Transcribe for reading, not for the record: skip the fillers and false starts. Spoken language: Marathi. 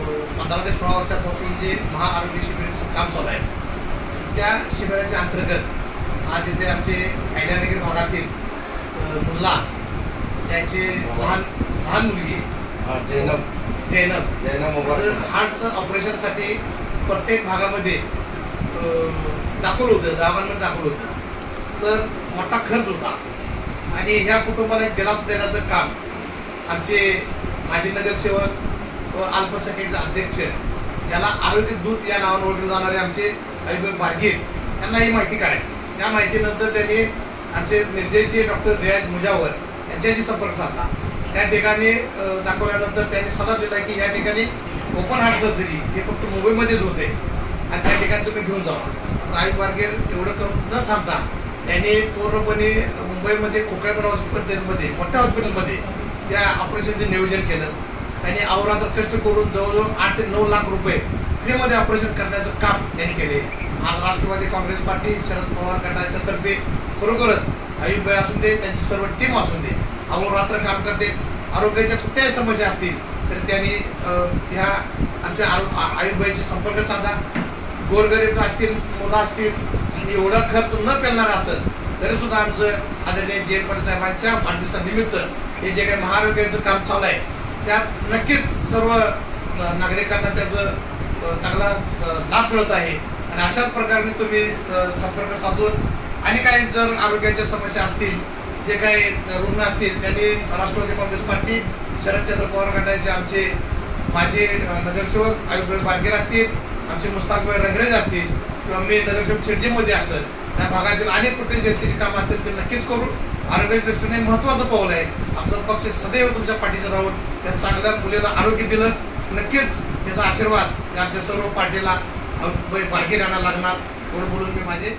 15 ते 16 वर्षापासून जे महाआरोग्य शिबिराचं काम चालू आहे त्या शिबिराच्या अंतर्गत आज इथे आमचे हैदराबाद भागातील मुल्ला त्यांचे लहान मुलगी जैनब हार्टचं ऑपरेशनसाठी प्रत्येक भागामध्ये दाखल होतं, गावांमध्ये दाखल होतं. तर मोठा खर्च होता आणि ह्या कुटुंबाला एक दिलासा देण्याचं काम आमचे माजी नगरसेवक व अल्पसंख्याकचे अध्यक्ष ज्याला आरोग्य दूत या नावाने ओळखले जाणारे आमचे आयुबाई बारगे यांना ही माहिती काढायची. त्या माहितीनंतर त्यांनी आमचे मिरजेचे डॉक्टर रियाज मुजावर यांच्याशी संपर्क साधला. त्या ठिकाणी दाखवल्यानंतर त्यांनी सल्ला दिला की या ठिकाणी ओपन हार्ट सर्जरी हे फक्त मुंबईमध्येच होते आणि त्या ठिकाणी तुम्ही घेऊन जावा. आयुब बारगे एवढं करून न थांबता त्यांनी पूर्णपणे मुंबईमध्ये खोकळेकर हॉस्पिटलमध्ये मोठ्या हॉस्पिटलमध्ये त्या ऑपरेशनचं नियोजन केलं. त्यांनी अहोरात्र कष्ट करून जवळजवळ 8 ते 9 लाख रुपये फ्रीमध्ये ऑपरेशन करण्याचं काम त्यांनी केले. आज राष्ट्रवादी काँग्रेस पार्टी शरद पवार गटाच्या तर्फे खरोखरच आयुबाई असून दे त्यांची सर्व टीम असून दे अहोरात्र काम करते. आरोग्याच्या कुठल्याही समस्या असतील तर त्यांनी ह्या आमच्या आयुबाईशी संपर्क साधा. गोरगरीब असतील, मुलं असतील आणि एवढा खर्च न पेलणार असेल तरी सुद्धा आमचं आदरणीय जयंत साहेबांच्या वाढदिवसानिमित्त हे जे काही महाआरोग्याचं काम चालू आहे त्यात नक्कीच सर्व नागरिकांना त्याचं चांगला लाभ मिळत आहे. आणि अशाच प्रकारे तुम्ही संपर्क साधून आणि काही जर आरोग्याच्या समस्या असतील, जे काही रुग्ण असतील त्यांनी राष्ट्रवादी काँग्रेस पार्टी शरदचंद्र पवार गटाचे आमचे माजी नगरसेवक आयुबाई बारगे असतील, आमचे मुस्ताकभाई रंगरेज असतील किंवा मी नगरसेवक चिडजीमध्ये असेल त्या भागातील अनेक कुठे जनतेची कामं असतील ते नक्कीच करू. आरोग्याच्या दृष्टीने महत्त्वाचं पाऊल आहे. आमचा पक्ष सदैव तुमच्या पाठीचं राहून त्या चांगल्या मुलीला आरोग्य दिलं. नक्कीच त्याचा आशीर्वाद आमच्या सर्व पार्टीला बारगे यांना लागणार. बोलून मी माझे